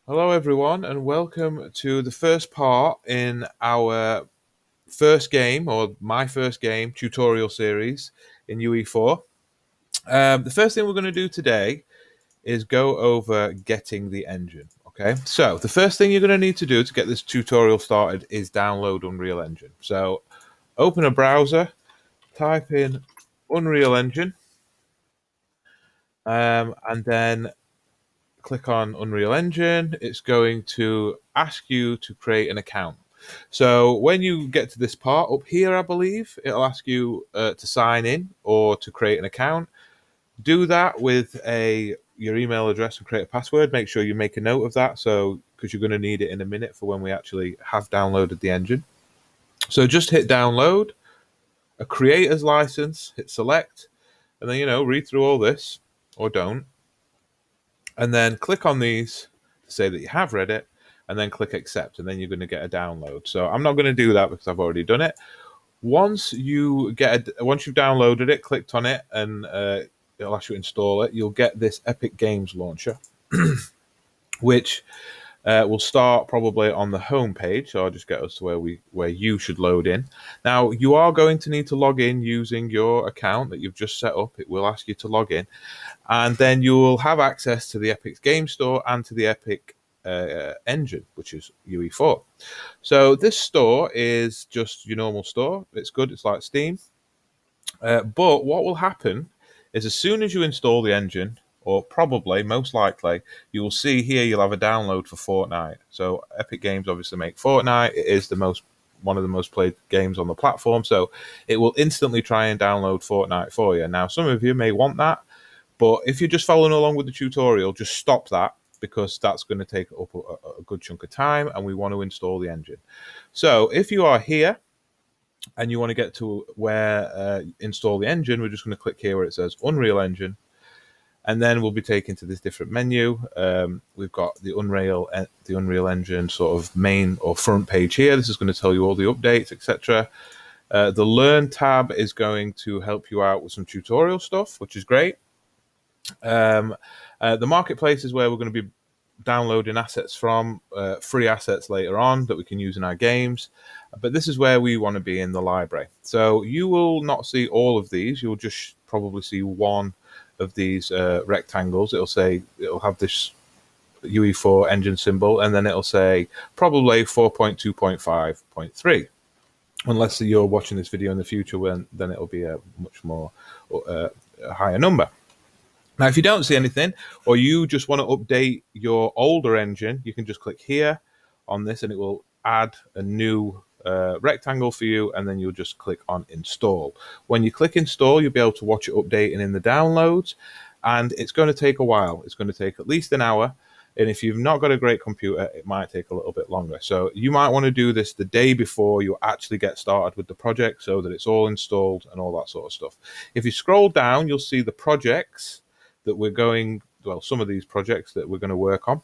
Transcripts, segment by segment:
Hello, everyone, and welcome to the first part in our first game, or my first game, tutorial series in UE4. The first thing we're going to do today is go over getting the engine. Okay, so the first thing you're going to need to do to get this tutorial started is download Unreal Engine. So open a browser, type in Unreal Engine, and then click on Unreal Engine. It's going to ask you to create an account. So when you get to this part up here, I believe it'll ask you to sign in or to create an account. Do that with your email address and create a password. Make sure you make a note of that, so because you're going to need it in a minute for when we actually have downloaded the engine. So just hit download, a creator's license, hit select, and then read through all this or don't, and then click on these to say that you have read it, and then click accept, and then you're going to get a download. So I'm not going to do that because I've already done it. Once you've downloaded it, clicked on it, and it'll ask you to install it, you'll get this Epic Games launcher, which will start probably on the home page. So I'll just get us to where you should load in. Now you are going to need to log in using your account that you've just set up. It will ask you to log in, and then you will have access to the Epic Game Store and to the Epic engine, which is UE4. So this store is just your normal store. It's good. It's like Steam. But what will happen is as soon as you install the engine, or probably most likely, you will see here you'll have a download for Fortnite. So Epic Games obviously make Fortnite. It is one of the most played games on the platform. So it will instantly try and download Fortnite for you. Now, some of you may want that, but if you're just following along with the tutorial, just stop that, because that's going to take up a good chunk of time, and we want to install the engine. So if you are here and you want to get to where install the engine, we're just going to click here where it says Unreal Engine, and then we'll be taken to this different menu. We've got the Unreal Engine sort of main or front page here. This is going to tell you all the updates, etc. The Learn tab is going to help you out with some tutorial stuff, which is great. The marketplace is where we're going to be downloading assets from, free assets later on that we can use in our games. But this is where we want to be in the library. So you will not see all of these. You'll just probably see one of these rectangles. It'll have this UE4 engine symbol, and then it'll say probably 4.2.5.3. Unless you're watching this video in the future, then it'll be a much more higher number. Now, if you don't see anything, or you just want to update your older engine, you can just click here on this, and it will add a new rectangle for you, and then you'll just click on install. When you click install, you'll be able to watch it updating in the downloads, and it's going to take a while. It's going to take at least an hour, and if you've not got a great computer, it might take a little bit longer. So you might want to do this the day before you actually get started with the project, so that it's all installed and all that sort of stuff. If you scroll down, you'll see the projects that some of these projects that we're going to work on.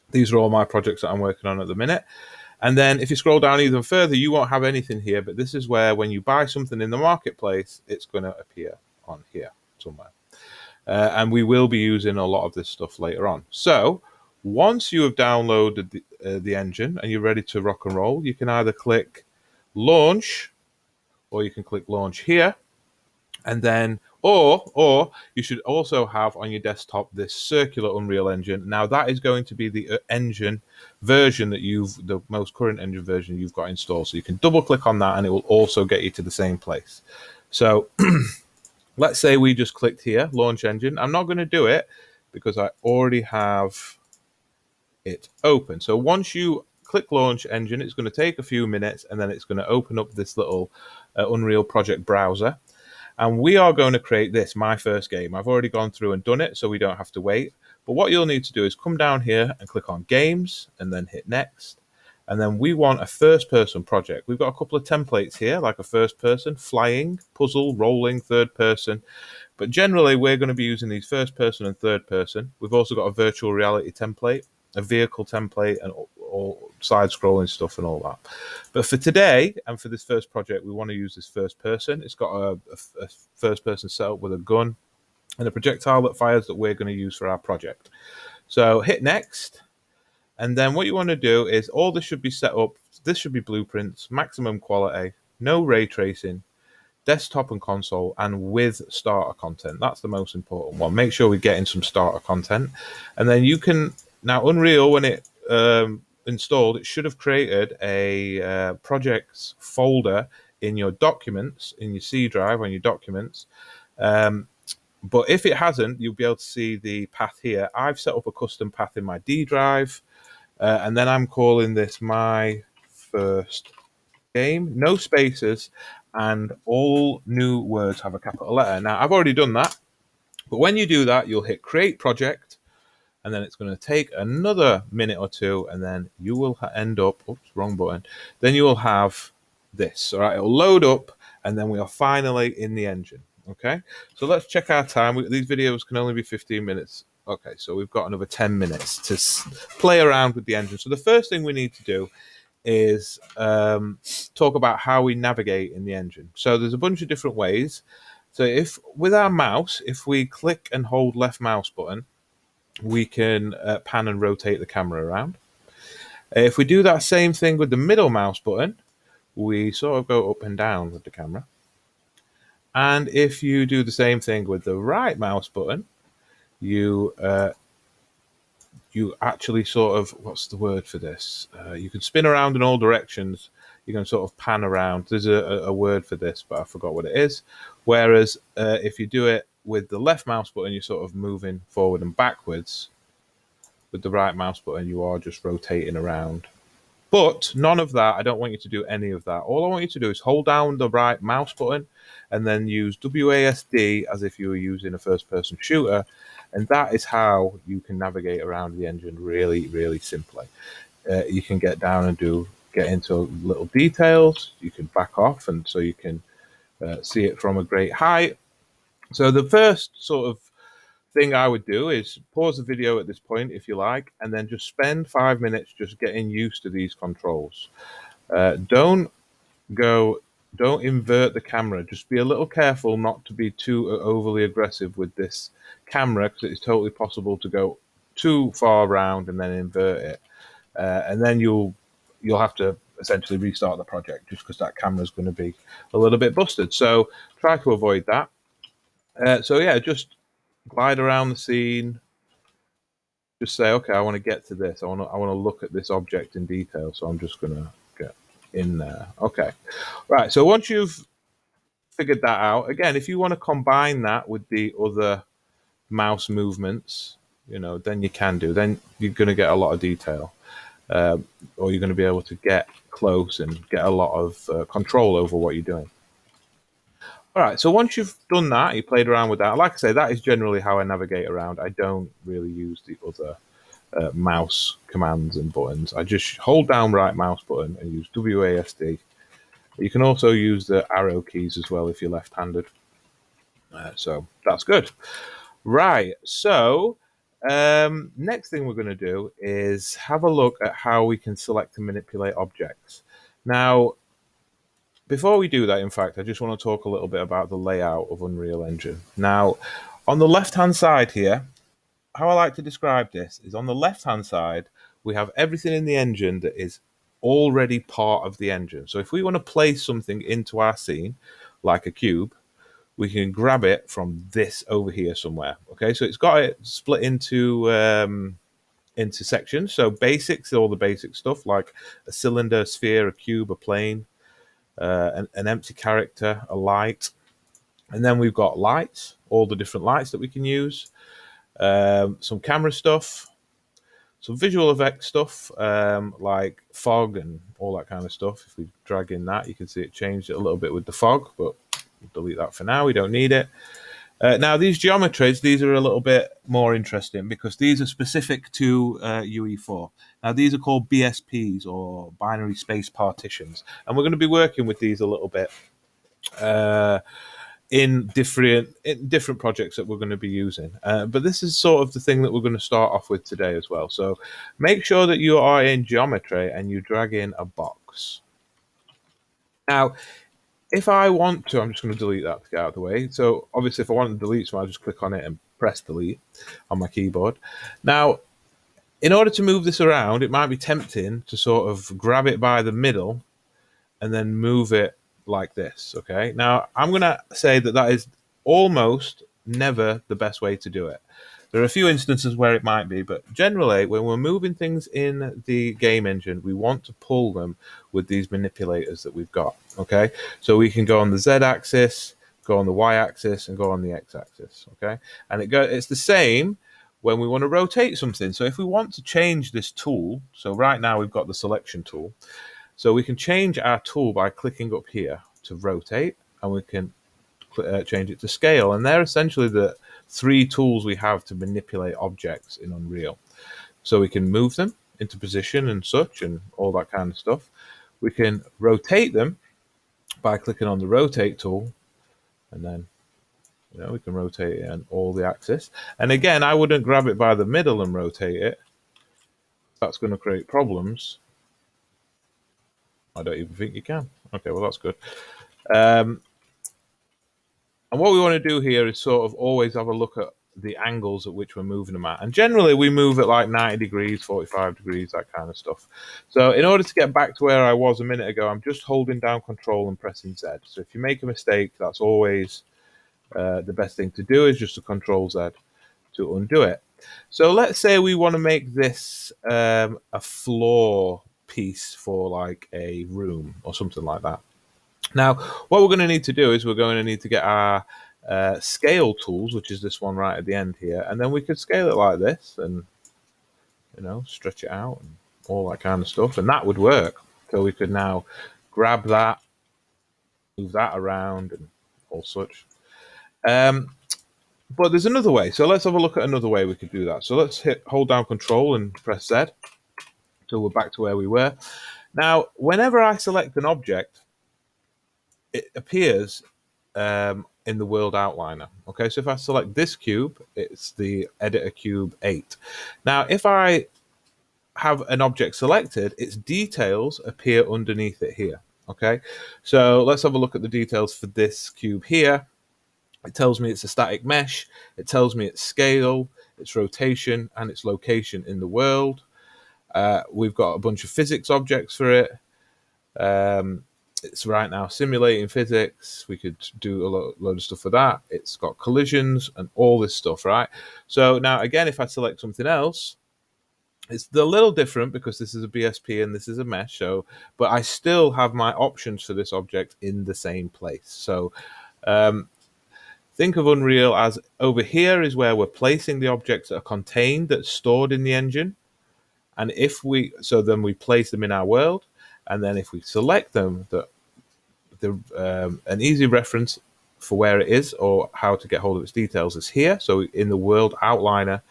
These are all my projects that I'm working on at the minute. And then if you scroll down even further, you won't have anything here, but this is where when you buy something in the marketplace, it's going to appear on here somewhere. And we will be using a lot of this stuff later on. So once you have downloaded the engine and you're ready to rock and roll, you can either click launch, or you can click launch here. And then, or you should also have on your desktop this circular Unreal Engine. Now that is going to be the engine version the most current engine version you've got installed. So you can double click on that, and it will also get you to the same place. So let's say we just clicked here, launch engine. I'm not going to do it because I already have it open. So once you click launch engine, it's going to take a few minutes, and then it's going to open up this little Unreal project browser. And we are going to create my first game. I've already gone through and done it, so we don't have to wait. But what you'll need to do is come down here and click on games, and then hit next. And then we want a first person project. We've got a couple of templates here, like a first person, flying, puzzle, rolling, third person. But generally, we're going to be using these first person and third person. We've also got a virtual reality template, a vehicle template, and all side-scrolling stuff and all that. But for today and for this first project, we want to use this first person. It's got a first person setup with a gun and a projectile that fires that we're going to use for our project. So hit next, And then what you want to do is all this should be set up. This should be blueprints, maximum quality, no ray tracing, desktop and console, and with starter content. That's the most important one. Make sure we get in some starter content. And then you can, now Unreal, when it installed, it should have created a projects folder in your documents, in your C drive, on your documents. But if it hasn't, you'll be able to see the path here. I've set up a custom path in my D drive, and then I'm calling this my first game, no spaces, and all new words have a capital letter. Now, I've already done that, but when you do that, you'll hit create project, and then it's going to take another minute or two, and then you will end up, oops, wrong button, then you will have this, all right? It'll load up, and then we are finally in the engine, okay? So let's check our time. These videos can only be 15 minutes. Okay, so we've got another 10 minutes to play around with the engine. So the first thing we need to do is talk about how we navigate in the engine. So there's a bunch of different ways. So if with our mouse, if we click and hold left mouse button, we can pan and rotate the camera around. If we do that same thing with the middle mouse button, we sort of go up and down with the camera. And if you do the same thing with the right mouse button, you actually sort of, what's the word for this? You can spin around in all directions. You can sort of pan around. There's a word for this, but I forgot what it is. Whereas if you do it with the left mouse button, you're sort of moving forward and backwards. With the right mouse button, you are just rotating around. But none of that, I don't want you to do any of that. All I want you to do is hold down the right mouse button and then use WASD as if you were using a first-person shooter. And that is how you can navigate around the engine really, really simply. You can get down and get into little details. You can back off, and so you can see it from a great height. So the first sort of thing I would do is pause the video at this point, if you like, and then just spend 5 minutes just getting used to these controls. Don't invert the camera. Just be a little careful not to be too overly aggressive with this camera, because it's totally possible to go too far around and then invert it, and then you'll have to essentially restart the project just because that camera is going to be a little bit busted. So try to avoid that. So yeah, just glide around the scene. Just say, okay, I want to get to this. I want to look at this object in detail. So I'm just going to get in there. Okay, right. So once you've figured that out, again, if you want to combine that with the other mouse movements, then you can do. Then you're going to get a lot of detail, or you're going to be able to get close and get a lot of control over what you're doing. All right, so once you've done that, you played around with that. Like I say, that is generally how I navigate around. I don't really use the other mouse commands and buttons. I just hold down right mouse button and use WASD. You can also use the arrow keys as well if you're left-handed. So that's good. Right, so next thing we're going to do is have a look at how we can select and manipulate objects. Now, before we do that, in fact, I just want to talk a little bit about the layout of Unreal Engine. Now, on the left-hand side here, how I like to describe this is on the left-hand side, we have everything in the engine that is already part of the engine. So if we want to place something into our scene, like a cube, we can grab it from this over here somewhere. Okay, so it's got it split into sections. So basics, all the basic stuff like a cylinder, a sphere, a cube, a plane, an empty character, a light, and then we've got lights, all the different lights that we can use, some camera stuff, some visual effects stuff, like fog and all that kind of stuff. If we drag in that, you can see it changed it a little bit with the fog, but we'll delete that for now. We don't need it. Now, these geometries, these are a little bit more interesting because these are specific to UE4. Now, these are called BSPs, or binary space partitions, and we're going to be working with these a little bit in different projects that we're going to be using. But this is sort of the thing that we're going to start off with today as well. So make sure that you are in geometry and you drag in a box. Now, if I want to, I'm just going to delete that to get out of the way. So obviously, if I want to delete something, I'll just click on it and press delete on my keyboard. Now, In order to move this around, it might be tempting to sort of grab it by the middle and then move it like this, okay? Now, I'm going to say that that is almost never the best way to do it. There are a few instances where it might be, but generally, when we're moving things in the game engine, we want to pull them with these manipulators that we've got, okay? So we can go on the Z-axis, go on the Y-axis, and go on the X-axis, okay? And it's the same when we want to rotate something. So if we want to change this tool, so right now we've got the selection tool, so we can change our tool by clicking up here to rotate, and we can change it to scale. And they're essentially the three tools we have to manipulate objects in Unreal. So we can move them into position and such and all that kind of stuff. We can rotate them by clicking on the rotate tool, and then we can rotate it on all the axis. And again, I wouldn't grab it by the middle and rotate it. That's going to create problems. I don't even think you can. Okay, well, that's good. And what we want to do here is sort of always have a look at the angles at which we're moving them at. And generally, we move at like 90 degrees, 45 degrees, that kind of stuff. So in order to get back to where I was a minute ago, I'm just holding down Control and pressing Z. So if you make a mistake, that's always the best thing to do, is just to Control Z to undo it. So let's say we want to make this a floor piece for like a room or something like that. Now, what we're going to need to do is we're going to need to get our scale tools, which is this one right at the end here, and then we could scale it like this and, stretch it out and all that kind of stuff, and that would work. So we could now grab that, move that around and all such. But there's another way. So let's have a look at another way we could do that. So let's hold down Control and press Z until we're back to where we were. Now, whenever I select an object, it appears in the world outliner. Okay, so if I select this cube, it's the editor cube 8. Now, if I have an object selected, its details appear underneath it here. Okay, so let's have a look at the details for this cube here. It tells me it's a static mesh. It tells me its scale, its rotation, and its location in the world. We've got a bunch of physics objects for it. It's right now simulating physics. We could do a load of stuff for that. It's got collisions and all this stuff, right? So now, again, if I select something else, it's a little different because this is a BSP and this is a mesh. So, but I still have my options for this object in the same place. So think of Unreal as over here is where we're placing the objects that are contained, that's stored in the engine. And then we place them in our world. And then if we select them, an easy reference for where it is or how to get hold of its details is here. So in the world outliner,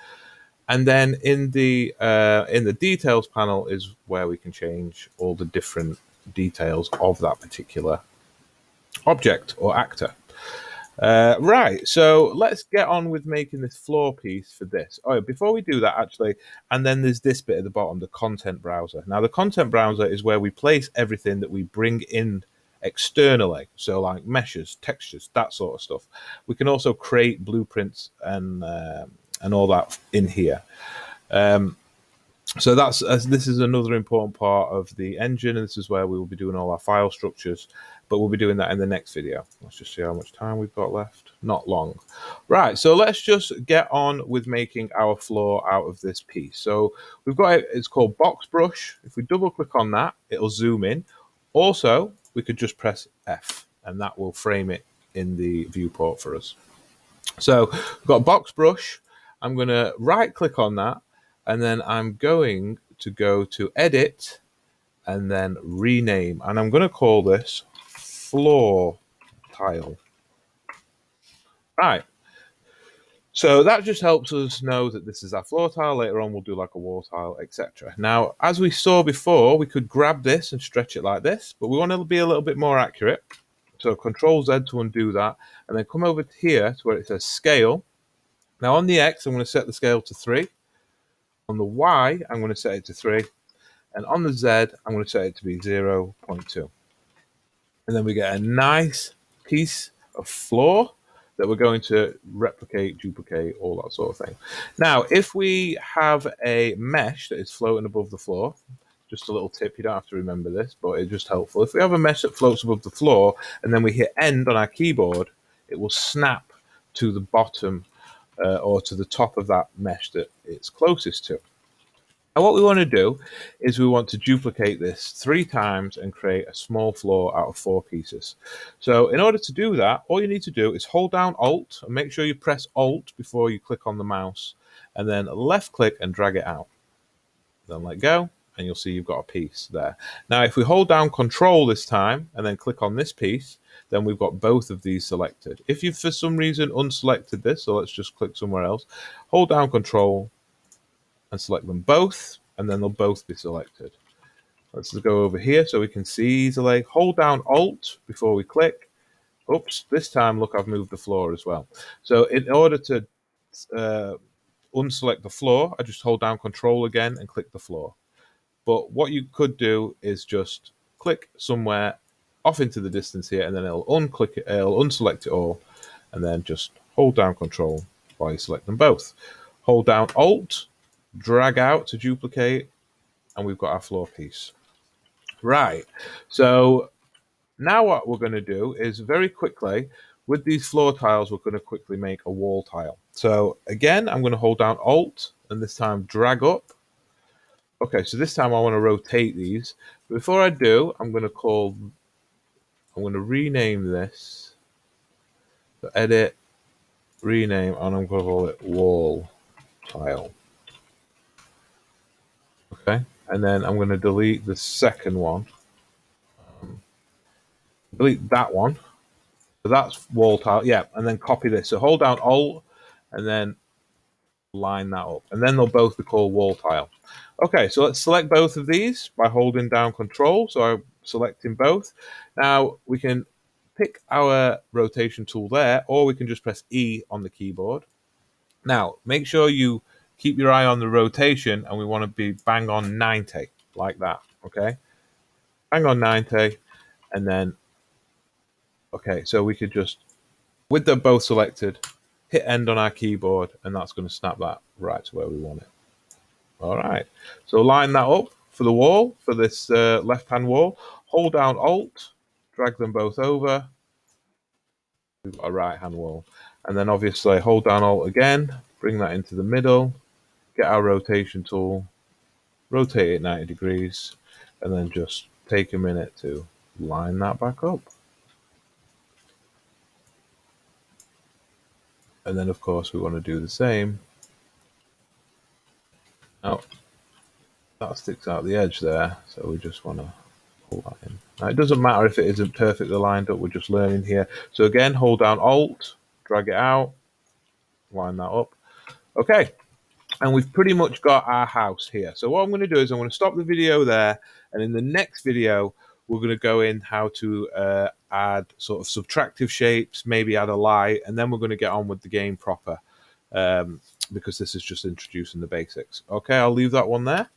and then in the details panel is where we can change all the different details of that particular object or actor. Right, so let's get on with making this floor piece for this. Oh, before we do that, actually, and then there's this bit at the bottom, the content browser. Now, the content browser is where we place everything that we bring in externally, so like meshes, textures, that sort of stuff. We can also create blueprints and all that in here. So this is another important part of the engine, and this is where we will be doing all our file structures, but we'll be doing that in the next video. Let's just see how much time we've got left. Not long. Right, so let's just get on with making our floor out of this piece. So we've got it's called Box Brush. If we double click on that, it'll zoom in. Also, we could just press F, and that will frame it in the viewport for us. So we've got Box Brush. I'm going to right click on that, and then I'm going to go to Edit and then Rename. And I'm going to call this Floor Tile. Right. So that just helps us know that this is our floor tile. Later on, we'll do like a wall tile, etc. Now, as we saw before, we could grab this and stretch it like this, but we want to be a little bit more accurate. So Control Z to undo that, and then come over here to where it says Scale. Now on the X, I'm going to set the scale to 3. On the Y, I'm going to set it to 3. And on the Z, I'm going to set it to be 0.2. And then we get a nice piece of floor that we're going to replicate, duplicate, all that sort of thing. Now, if we have a mesh that is floating above the floor, just a little tip, you don't have to remember this, but it's just helpful. If we have a mesh that floats above the floor and then we hit end on our keyboard, it will snap to the bottom or to the top of that mesh that it's closest to. And what we want to do is we want to duplicate this 3 times and create a small floor out of 4 pieces. So in order to do that, all you need to do is hold down Alt and make sure you press Alt before you click on the mouse, and then left click and drag it out. Then let go, and you'll see you've got a piece there. Now, if we hold down Control this time and then click on this piece, then we've got both of these selected. If you've for some reason unselected this, so let's just click somewhere else, hold down Control and select them both, and then they'll both be selected. Let's go over here so we can see easily. Hold down Alt before we click. Oops, this time, look, I've moved the floor as well. So in order to unselect the floor, I just hold down Control again and click the floor. But what you could do is just click somewhere off into the distance here, and then it'll unclick it, it'll unselect it all, and then just hold down Control while you select them both. Hold down Alt, drag out to duplicate, and we've got our floor piece. Right, so now what we're going to do is very quickly, with these floor tiles, we're going to quickly make a wall tile. So again, I'm going to hold down Alt, and this time drag up. Okay, so this time I want to rotate these. Before I do, I'm going to rename this. So edit, rename, and I'm going to call it wall tile. Okay, and then I'm going to delete the second one. Delete that one. So that's wall tile, yeah, and then copy this. So hold down Alt and then line that up, and then they'll both be called wall tile. Okay, so let's select both of these by holding down Control. So I'm selecting both. Now we can pick our rotation tool there, or we can just press E on the keyboard. Now make sure you keep your eye on the rotation, and we want to be bang on 90, like that. Okay, bang on 90, and then okay, so we could just, with them both selected, hit end on our keyboard, and that's going to snap that right to where we want it. All right, so line that up for the wall, for this left-hand wall. Hold down Alt, drag them both over. We've got a right-hand wall. And then obviously hold down Alt again, bring that into the middle, get our rotation tool, rotate it 90 degrees, and then just take a minute to line that back up. And then, of course, we want to do the same. Now, that sticks out the edge there, so we just want to pull that in. Now, it doesn't matter if it isn't perfectly lined up, we're just learning here. So again, hold down Alt, drag it out, line that up. Okay, and we've pretty much got our house here. So what I'm going to do is I'm going to stop the video there, and in the next video, we're going to go in how to add sort of subtractive shapes, maybe add a light, and then we're going to get on with the game proper, because this is just introducing the basics. Okay, I'll leave that one there.